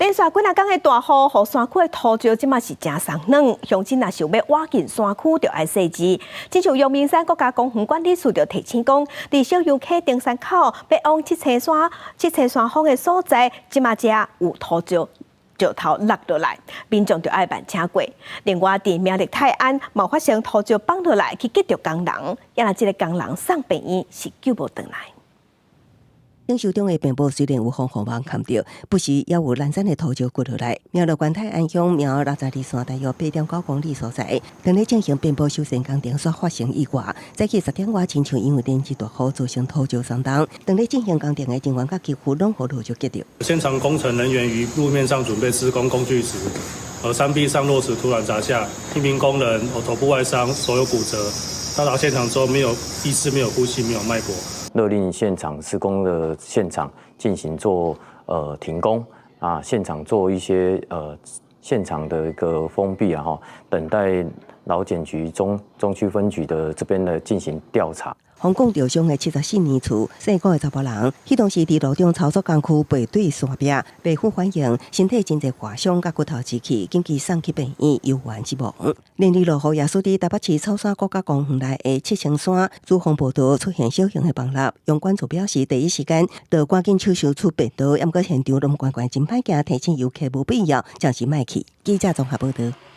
连续几若天的大雨，互山区的土石即马是真松软，乡亲若想要挖进山区，就要设置。亲像阳明山国家公园管理处就提醒讲，伫小杨溪登山口要往七彩山峰的所在，即马只有土石石头落落来，民众就要慢车过。另外，伫苗栗泰安冒发生土石放落来去击着工人，也若即个工人送病院是救无回来。顶手中的病部虽然有风雨网看到，不时也有烂山的土石滚落来。苗栗县泰安乡苗62线大约8.9公里所在，当日进行边部修缮工程所发生意外。早起10点外，亲像因为连日大雨造成土石松动，当日进行工程的人员甲几乎拢互土石击着。现场工程人员于路面上准备施工工具时，山壁上落石突然砸下，一名工人头部外伤，手有骨折。到达现场之后，没有意识、没有呼吸、没有脉搏。勒令现场施工的现场进行做停工啊，现场做一些现场的一个封闭啊，等待劳检局中区分局的这边的进行调查。防控受伤的74年厝姓高的查甫人，迄当时伫路中操作工区背对山壁，被呼反应，身体真侪划伤，甲骨头支气，紧急送去病院，有缘死亡。连日落雨也使伫台北市草山国家公园内的七星山主峰步道出现小型的崩塌，用管处表示第一时间就赶紧手修出变道，抑过现场拢关真歹行，提醒游客无必要暂时莫去。记者综合报道。